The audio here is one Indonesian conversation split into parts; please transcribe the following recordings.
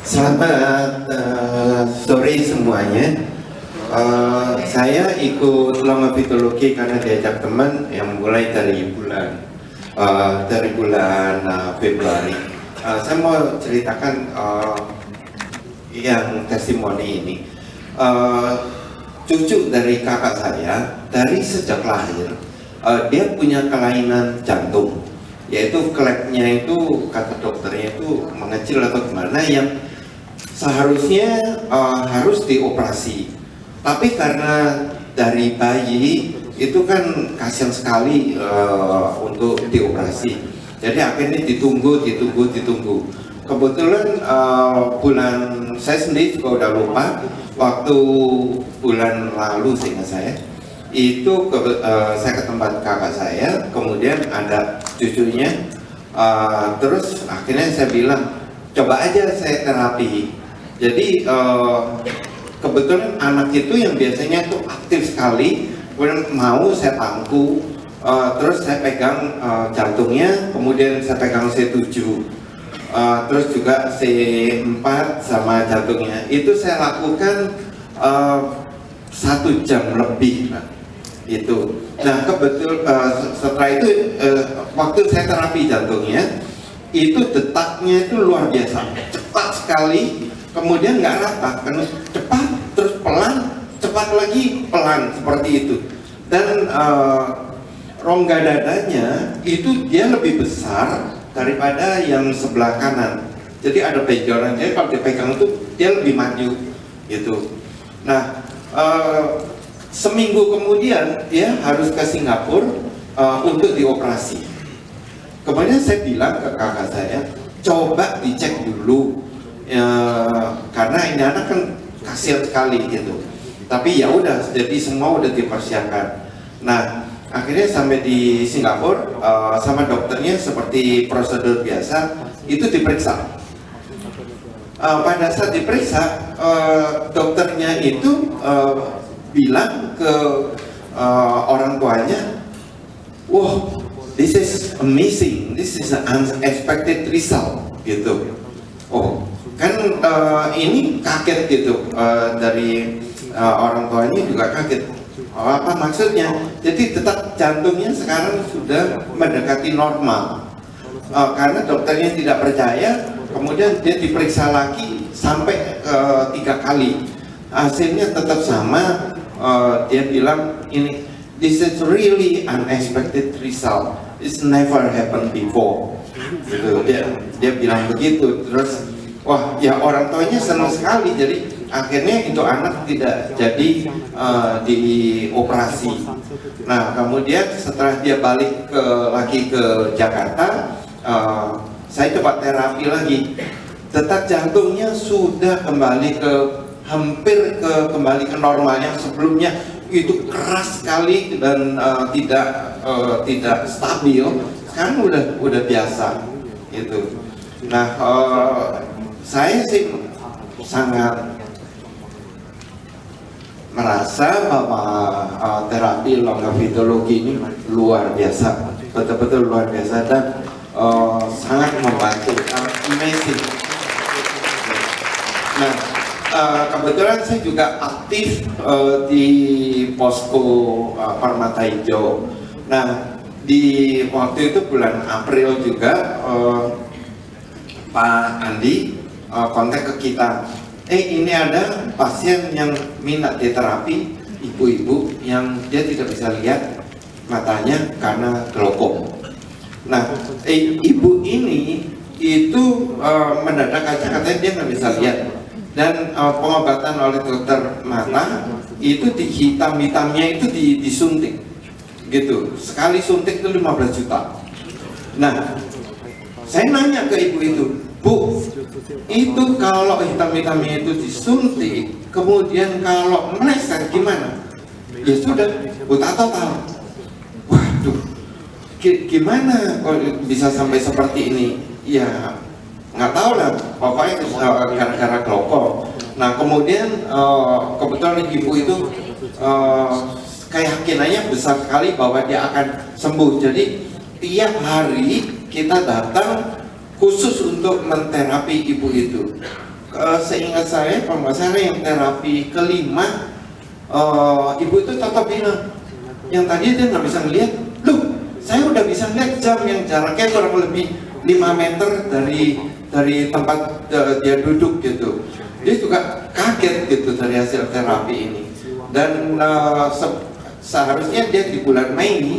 Selamat sore semuanya. Saya ikut longevitologi karena diajak teman yang mulai dari bulan Februari. Saya mau ceritakan yang testimoni ini. Cucu dari kakak saya dari sejak lahir dia punya kelainan jantung, yaitu kleknya itu kata dokternya itu mengecil atau gimana yang seharusnya harus dioperasi, tapi karena dari bayi itu kan kasihan sekali untuk dioperasi, jadi akhirnya ditunggu. Kebetulan bulan saya sendiri juga udah lupa, waktu bulan lalu seingat saya itu saya ke tempat kakak saya, kemudian ada cucunya, terus akhirnya saya bilang coba aja saya terapi. Jadi kebetulan anak itu yang biasanya tuh aktif sekali, kemudian mau saya pangku, terus saya pegang jantungnya, kemudian saya pegang C7, terus juga C4 sama jantungnya. Itu saya lakukan 1 jam lebih, itu. Nah kebetulan setelah itu waktu saya terapi jantungnya itu detaknya itu luar biasa, cepat sekali, kemudian nggak rata, kan cepat terus pelan, cepat lagi pelan, seperti itu. Dan rongga dadanya itu dia lebih besar daripada yang sebelah kanan, jadi ada benjolan, jadi kalau dipegang itu dia lebih maju gitu. Nah seminggu kemudian dia harus ke Singapura untuk dioperasi. Kemudian saya bilang ke kakak saya, coba dicek dulu karena ini anak kan kasihan sekali gitu. Tapi ya udah, jadi semua udah dipersiapkan. Nah akhirnya sampai di Singapura sama dokternya seperti prosedur biasa itu diperiksa. Pada saat diperiksa dokternya itu bilang ke orang tuanya, wah, this is amazing, this is an unexpected result gitu. Oh kan ini kaget gitu, dari orang tuanya juga kaget. Apa maksudnya? Jadi detak jantungnya sekarang sudah mendekati normal. Karena dokternya tidak percaya, kemudian dia diperiksa lagi sampai 3 kali. Hasilnya tetap sama. Dia bilang ini, this is really unexpected result. It's never happened before. Gitu. Dia bilang begitu. Terus, wah, ya orang tuanya senang sekali. Jadi akhirnya itu anak tidak jadi dioperasi. Nah kemudian setelah dia balik lagi ke Jakarta, saya coba terapi lagi. Detak jantungnya sudah kembali kembali ke normal. Yang sebelumnya itu keras sekali dan tidak stabil, sekarang udah biasa gitu. Nah saya sih sangat merasa bahwa terapi longevitologi ini luar biasa, betul-betul luar biasa, dan sangat membantu, amazing. Nah kebetulan saya juga aktif di posko Permata Hijau. Nah di waktu itu bulan April juga Pak Andi kontak ke kita, ini ada pasien yang minat diterapi, ibu-ibu yang dia tidak bisa lihat matanya karena glaukom. Nah ibu ini itu mendadak aja katanya dia nggak bisa lihat, dan pengobatan oleh dokter mata itu di hitamnya itu disuntik gitu, sekali suntik itu 15 juta. Nah saya nanya ke ibu itu, Bu, itu kalau hitam-hitamnya itu disuntik, kemudian kalau meleset gimana? Ya sudah, buta total. Waduh, gimana kok bisa sampai seperti ini? Ya nggak tahu lah, pokoknya gara-gara glaukom. Nah kemudian kebetulan ibu itu keyakinannya besar sekali bahwa dia akan sembuh. Jadi tiap hari kita datang khusus untuk menterapi ibu itu. seingat saya kalau nggak salah yang terapi kelima, ibu itu tetap bilang, yang tadi dia nggak bisa ngeliat, loh saya udah bisa ngeliat jam yang jaraknya kurang lebih 5 meter dari tempat dia duduk gitu. Dia juga kaget gitu dari hasil terapi ini. Dan seharusnya dia di bulan Mei ini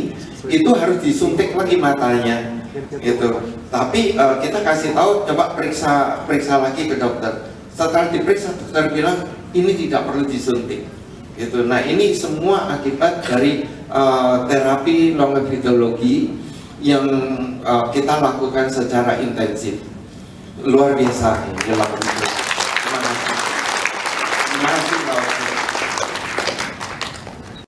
itu harus disuntik lagi matanya gitu. Tapi kita kasih tahu, coba periksa lagi ke dokter. Setelah diperiksa, dokter bilang ini tidak perlu disuntik gitu. Nah ini semua akibat dari terapi longitudinologi yang kita lakukan secara intensif. Luar biasa ini dilakukan.